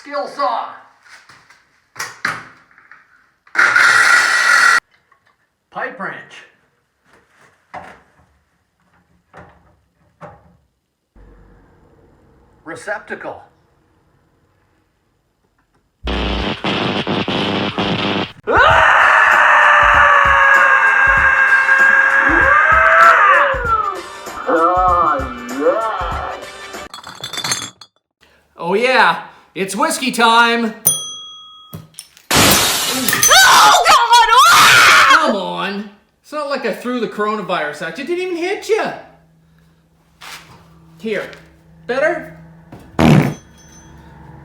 skill saw, pipe wrench, receptacle, oh yeah, it's whiskey time. Oh God! Ah! Come on. It's not like I threw the coronavirus at you. It didn't even hit you. Here. Better?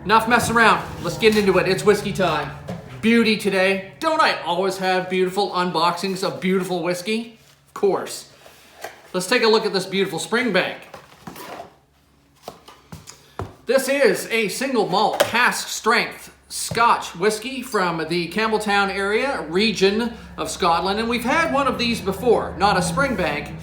Enough messing around. Let's get into it. It's whiskey time. Beauty today. Don't I always have beautiful unboxings of beautiful whiskey? Of course. Let's take a look at this beautiful Springbank. This is a single malt cask strength Scotch whiskey from the Campbelltown area, region of Scotland. And we've had one of these before, not a Springbank,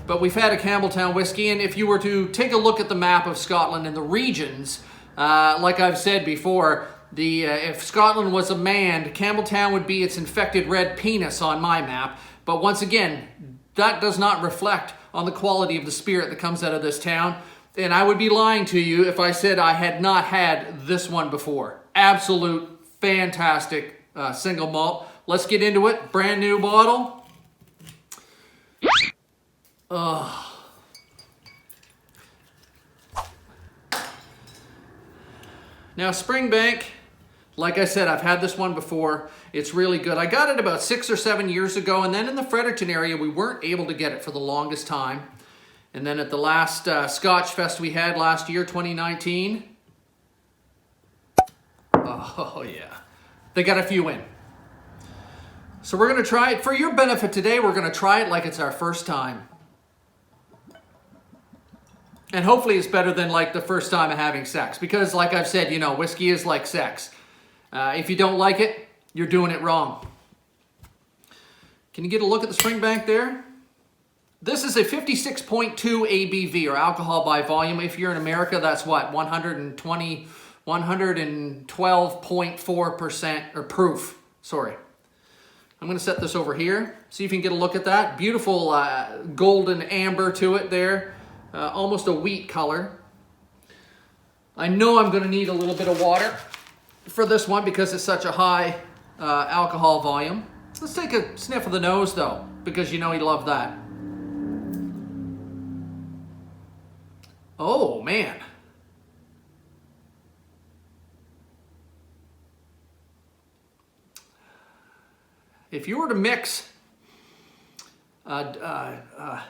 but we've had a Campbelltown whiskey. And if you were to take a look at the map of Scotland and the regions, like I've said before, if Scotland was a man, Campbelltown would be its infected red penis on my map. But once again, that does not reflect on the quality of the spirit that comes out of this town. And I would be lying to you if I said I had not had this one before. Absolute fantastic single malt. Let's get into it. Brand new bottle. Now Springbank, like I said, I've had this one before. It's really good. I got it about 6 or 7 years ago, and then in the Fredericton area, we weren't able to get it for the longest time. And then at the last Scotch Fest we had last year, 2019, oh yeah, they got a few in. So we're going to try it. For your benefit today, we're going to try it like it's our first time. And hopefully it's better than like the first time of having sex. Because like I've said, you know, whiskey is like sex. If you don't like it, you're doing it wrong. Can you get a look at the Springbank there? This is a 56.2 ABV, or alcohol by volume. If you're in America, that's what, 112.4% or proof. Sorry. I'm going to set this over here. See if you can get a look at that. Beautiful golden amber to it there. Almost a wheat color. I know I'm going to need a little bit of water for this one because it's such a high alcohol volume. Let's take a sniff of the nose though, because you know you love that. Oh, man. If you were to mix a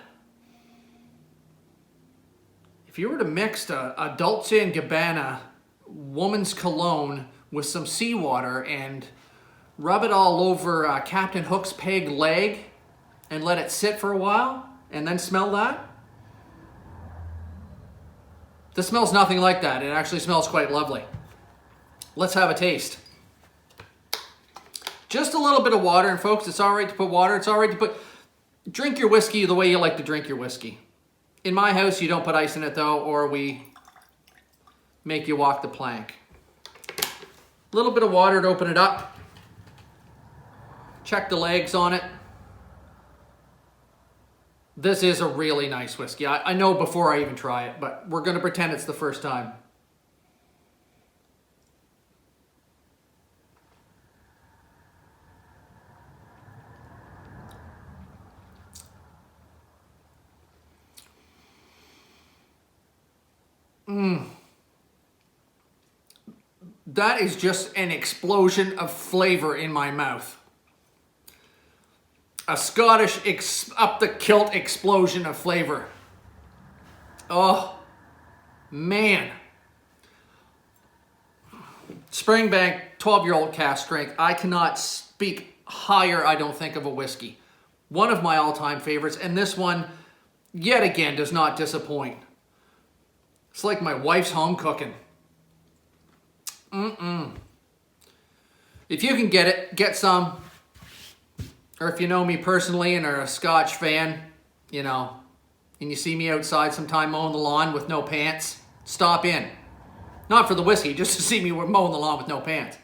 Dolce & Gabbana woman's cologne with some seawater and rub it all over Captain Hook's peg leg and let it sit for a while and then smell that, this smells nothing like that. It actually smells quite lovely. Let's have a taste. Just a little bit of water, and folks, it's all right to put water. It's all right to drink your whiskey the way you like to drink your whiskey. In my house, you don't put ice in it though, or we make you walk the plank. A little bit of water to open it up. Check the legs on it. This is a really nice whiskey. I know before I even try it, but we're going to pretend it's the first time. That is just an explosion of flavor in my mouth. A Scottish up-the-kilt explosion of flavor. Oh, man. Springbank, 12-year-old cask strength. I cannot speak higher, I don't think, of a whiskey. One of my all-time favorites, and this one, yet again, does not disappoint. It's like my wife's home cooking. If you can get it, get some. Or if you know me personally and are a Scotch fan, you know, and you see me outside sometime mowing the lawn with no pants, stop in. Not for the whiskey, just to see me mowing the lawn with no pants.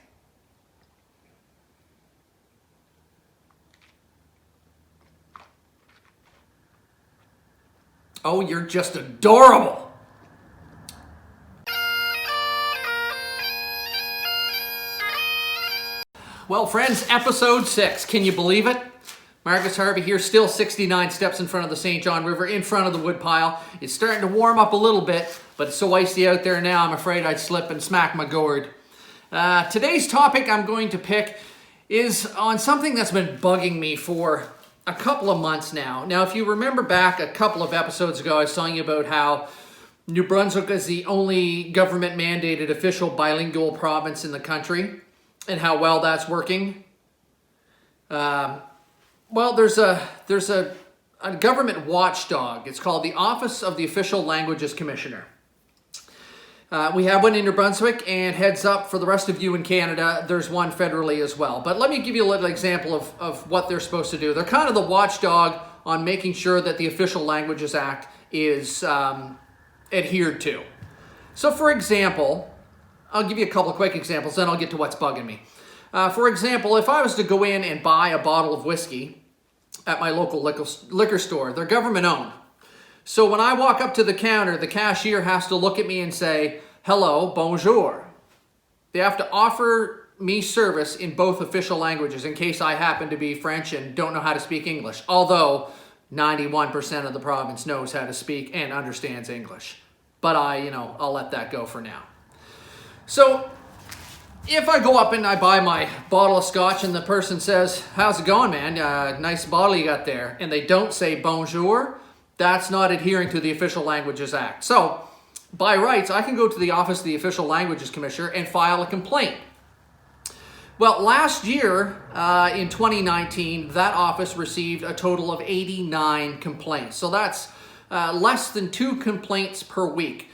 Oh, you're just adorable. Well, friends, episode 6. Can you believe it? Markus Harvey here, still 69 steps in front of the St. John River, in front of the woodpile. It's starting to warm up a little bit, but it's so icy out there now, I'm afraid I'd slip and smack my gourd. Today's topic I'm going to pick is on something that's been bugging me for a couple of months now. Now, if you remember back a couple of episodes ago, I was telling you about how New Brunswick is the only government-mandated official bilingual province in the country, and how well that's working. Well, there's a government watchdog. It's called the Office of the Official Languages Commissioner. We have one in New Brunswick, and heads up for the rest of you in Canada, there's one federally as well. But let me give you a little example of what they're supposed to do. They're kind of the watchdog on making sure that the Official Languages Act is adhered to. So for example, I'll give you a couple of quick examples, then I'll get to what's bugging me. For example, if I was to go in and buy a bottle of whiskey at my local liquor store, they're government owned. So when I walk up to the counter, the cashier has to look at me and say, hello, bonjour. They have to offer me service in both official languages in case I happen to be French and don't know how to speak English. Although 91% of the province knows how to speak and understands English. But I'll let that go for now. So if I go up and I buy my bottle of scotch and the person says, how's it going, man? Nice bottle you got there. And they don't say bonjour, that's not adhering to the Official Languages Act. So by rights, I can go to the Office of the Official Languages Commissioner and file a complaint. Well, last year, in 2019, that office received a total of 89 complaints. So that's less than 2 complaints per week.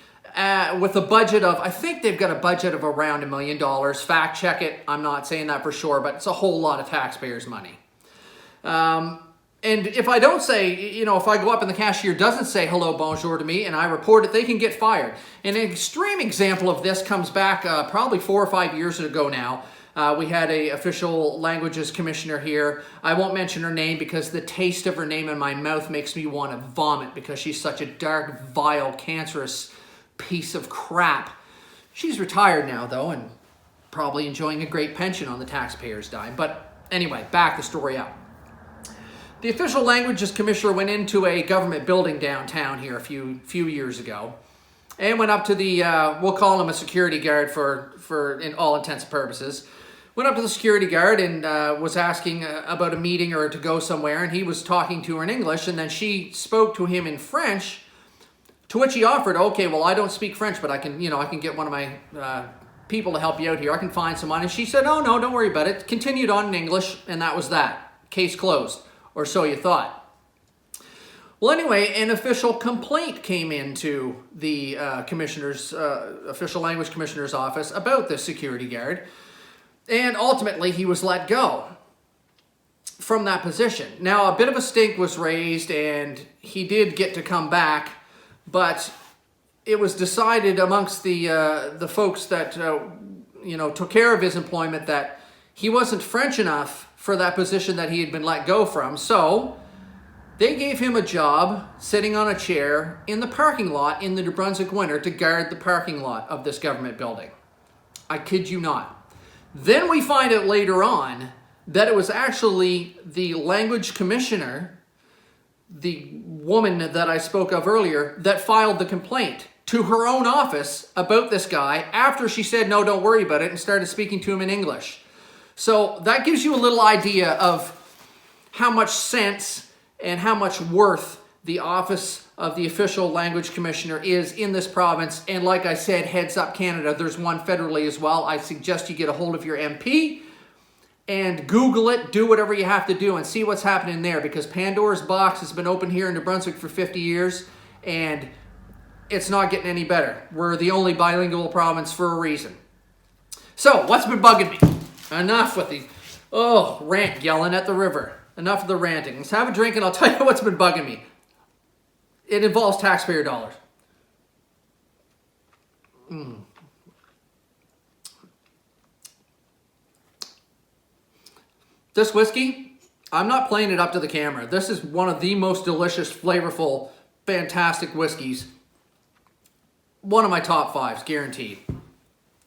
With a budget of, I think they've got a budget of around $1 million. Fact check it. I'm not saying that for sure, but it's a whole lot of taxpayers' money. And if I don't say, if I go up and the cashier doesn't say hello, bonjour to me and I report it, they can get fired. And an extreme example of this comes back probably 4 or 5 years ago now. We had a official languages commissioner here. I won't mention her name because the taste of her name in my mouth makes me want to vomit because she's such a dark, vile, cancerous piece of crap. She's retired now, though, and probably enjoying a great pension on the taxpayers' dime. But anyway, back the story up. The Official Languages Commissioner went into a government building downtown here a few years ago and went up to the, we'll call him a security guard for in all intents and purposes, went up to the security guard and was asking about a meeting or to go somewhere, and he was talking to her in English, and then she spoke to him in French. To which he offered, okay, well, I don't speak French, but I can get one of my people to help you out here. I can find someone. And she said, oh, no, don't worry about it. Continued on in English, and that was that. Case closed, or so you thought. Well, anyway, an official complaint came into the Official Language Commissioner's office about this security guard, and ultimately he was let go from that position. Now, a bit of a stink was raised, and he did get to come back. But it was decided amongst the folks that took care of his employment that he wasn't French enough for that position that he had been let go from. So they gave him a job sitting on a chair in the parking lot in the New Brunswick winter to guard the parking lot of this government building. I kid you not. Then we find out later on that it was actually the language commissioner, the woman that I spoke of earlier, that filed the complaint to her own office about this guy after she said, no, don't worry about it, and started speaking to him in English. So that gives you a little idea of how much sense and how much worth the Office of the Official Language Commissioner is in this province. And like I said, heads up Canada, there's one federally as well. I suggest you get a hold of your MP and Google it, do whatever you have to do and see what's happening there, because Pandora's box has been open here in New Brunswick for 50 years and it's not getting any better. We're the only bilingual province for a reason. So, what's been bugging me? Enough with the, rant yelling at the river. Enough of the ranting. Let's have a drink and I'll tell you what's been bugging me. It involves taxpayer dollars. This whiskey, I'm not playing it up to the camera. This is one of the most delicious, flavorful, fantastic whiskeys. One of my top 5s, guaranteed.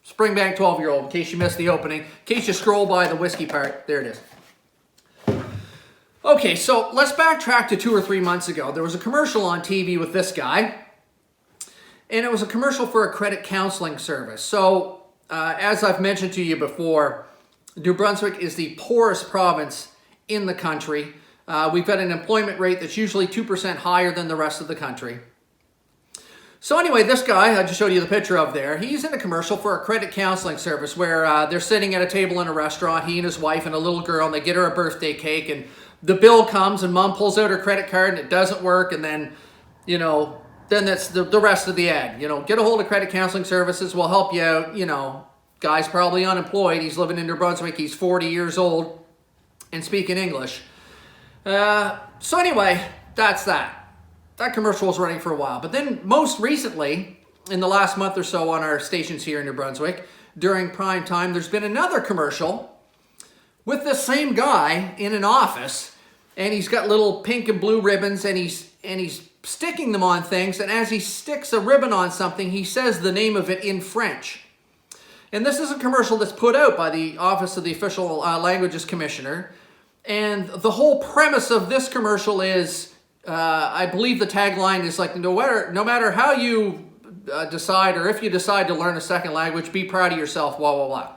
Springbank 12-year-old, in case you missed the opening. In case you scroll by the whiskey part, there it is. Okay, so let's backtrack to 2 or 3 months ago. There was a commercial on TV with this guy, and it was a commercial for a credit counseling service. So, as I've mentioned to you before, New Brunswick is the poorest province in the country. We've got an employment rate that's usually 2% higher than the rest of the country. So anyway, this guy, I just showed you the picture of there, he's in a commercial for a credit counseling service where they're sitting at a table in a restaurant, he and his wife and a little girl, and they get her a birthday cake, and the bill comes, and mom pulls out her credit card, and it doesn't work, and then, you know, then that's the rest of the ad. You know, get a hold of credit counseling services, we'll help you out, you know. Guy's probably unemployed. He's living in New Brunswick. He's 40 years old and speaking English. So anyway, that's that. That commercial was running for a while. But then most recently, in the last month or so on our stations here in New Brunswick, during prime time, there's been another commercial with the same guy in an office, and he's got little pink and blue ribbons, and he's sticking them on things, and as he sticks a ribbon on something, he says the name of it in French. And this is a commercial that's put out by the Office of the Official Languages Commissioner. And the whole premise of this commercial is, I believe the tagline is like, no matter how you decide, or if you decide to learn a second language, be proud of yourself, blah, blah, blah.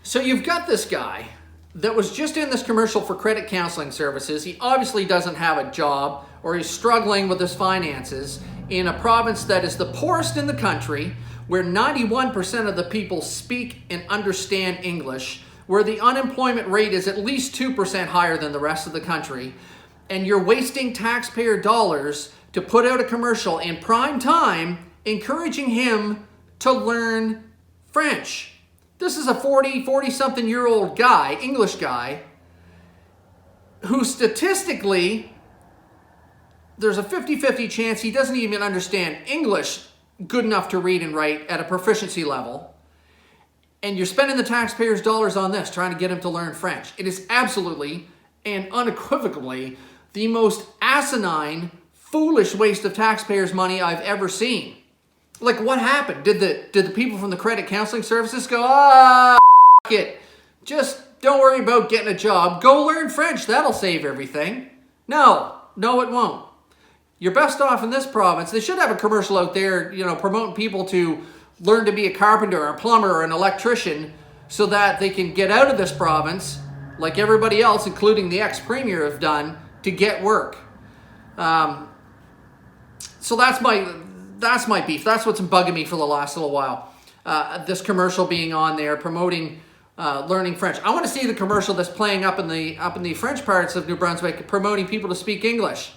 So you've got this guy that was just in this commercial for credit counseling services. He obviously doesn't have a job, or he's struggling with his finances in a province that is the poorest in the country, where 91% of the people speak and understand English, where the unemployment rate is at least 2% higher than the rest of the country, and you're wasting taxpayer dollars to put out a commercial in prime time encouraging him to learn French. This is a 40-something-year-old guy, English guy, who statistically, there's a 50-50 chance he doesn't even understand English good enough to read and write at a proficiency level, and you're spending the taxpayers' dollars on this, trying to get him to learn French. It is absolutely and unequivocally the most asinine, foolish waste of taxpayers' money I've ever seen. Like, what happened? Did the people from the credit counseling services go, it, just don't worry about getting a job, go learn French, that'll save everything? No, it won't. You're best off in this province. They should have a commercial out there, you know, promoting people to learn to be a carpenter, or a plumber, or an electrician, so that they can get out of this province, like everybody else, including the ex-premier, have done, to get work. So that's my beef. That's what's been bugging me for the last little while. This commercial being on there, promoting learning French. I want to see the commercial that's playing up in the French parts of New Brunswick, promoting people to speak English.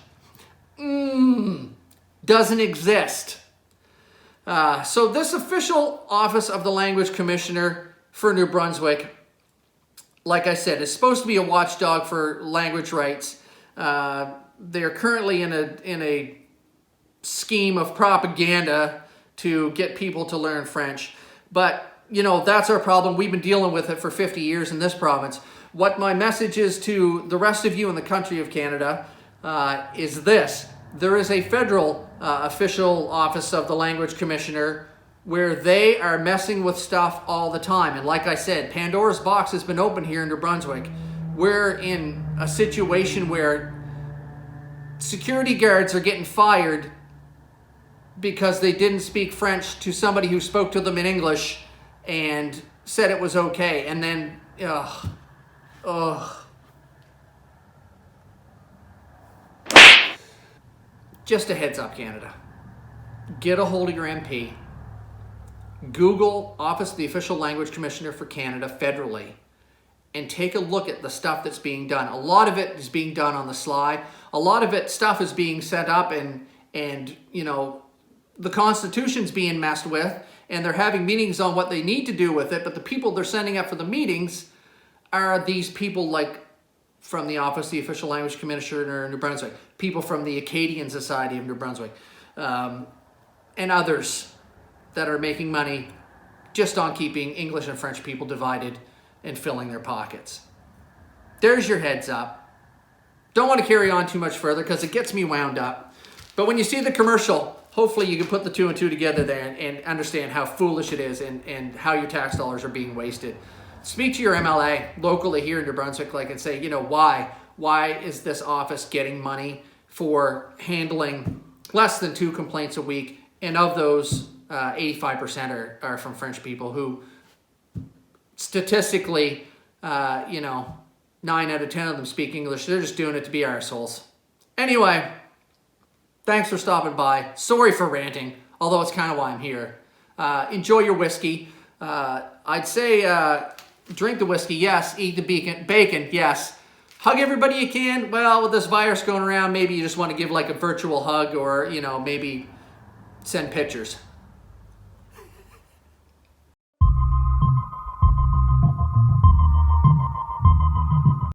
Doesn't exist. So this official Office of the Language Commissioner for New Brunswick, like I said, is supposed to be a watchdog for language rights. They're currently in a scheme of propaganda to get people to learn French. But, you know, that's our problem. We've been dealing with it for 50 years in this province. What my message is to the rest of you in the country of Canada is this. There is a federal official Office of the Language Commissioner where they are messing with stuff all the time. And like I said, Pandora's box has been open here in New Brunswick. We're in a situation where security guards are getting fired because they didn't speak French to somebody who spoke to them in English and said it was okay. And then, just a heads up, Canada. Get a hold of your MP. Google Office of the Official Language Commissioner for Canada federally and take a look at the stuff that's being done. A lot of it is being done on the sly. A lot of stuff is being set up and you know, the Constitution's being messed with, and they're having meetings on what they need to do with it, but the people they're sending up for the meetings are these people like from the Office of the Official Language Commissioner in New Brunswick, people from the Acadian Society of New Brunswick, and others that are making money just on keeping English and French people divided and filling their pockets. There's your heads up. Don't want to carry on too much further because it gets me wound up. But when you see the commercial, hopefully you can put the two and two together there and understand how foolish it is and how your tax dollars are being wasted. Speak to your MLA locally here in New Brunswick, and say, why is this office getting money for handling less than 2 complaints a week? And of those, 85% are from French people who statistically, 9 out of 10 of them speak English. They're just doing it to be arseholes. Anyway, thanks for stopping by. Sorry for ranting, although it's kind of why I'm here. Enjoy your whiskey. I'd say drink the whiskey, yes. Eat the bacon, yes. Hug everybody you can. Well, with this virus going around, maybe you just want to give a virtual hug or, maybe send pictures.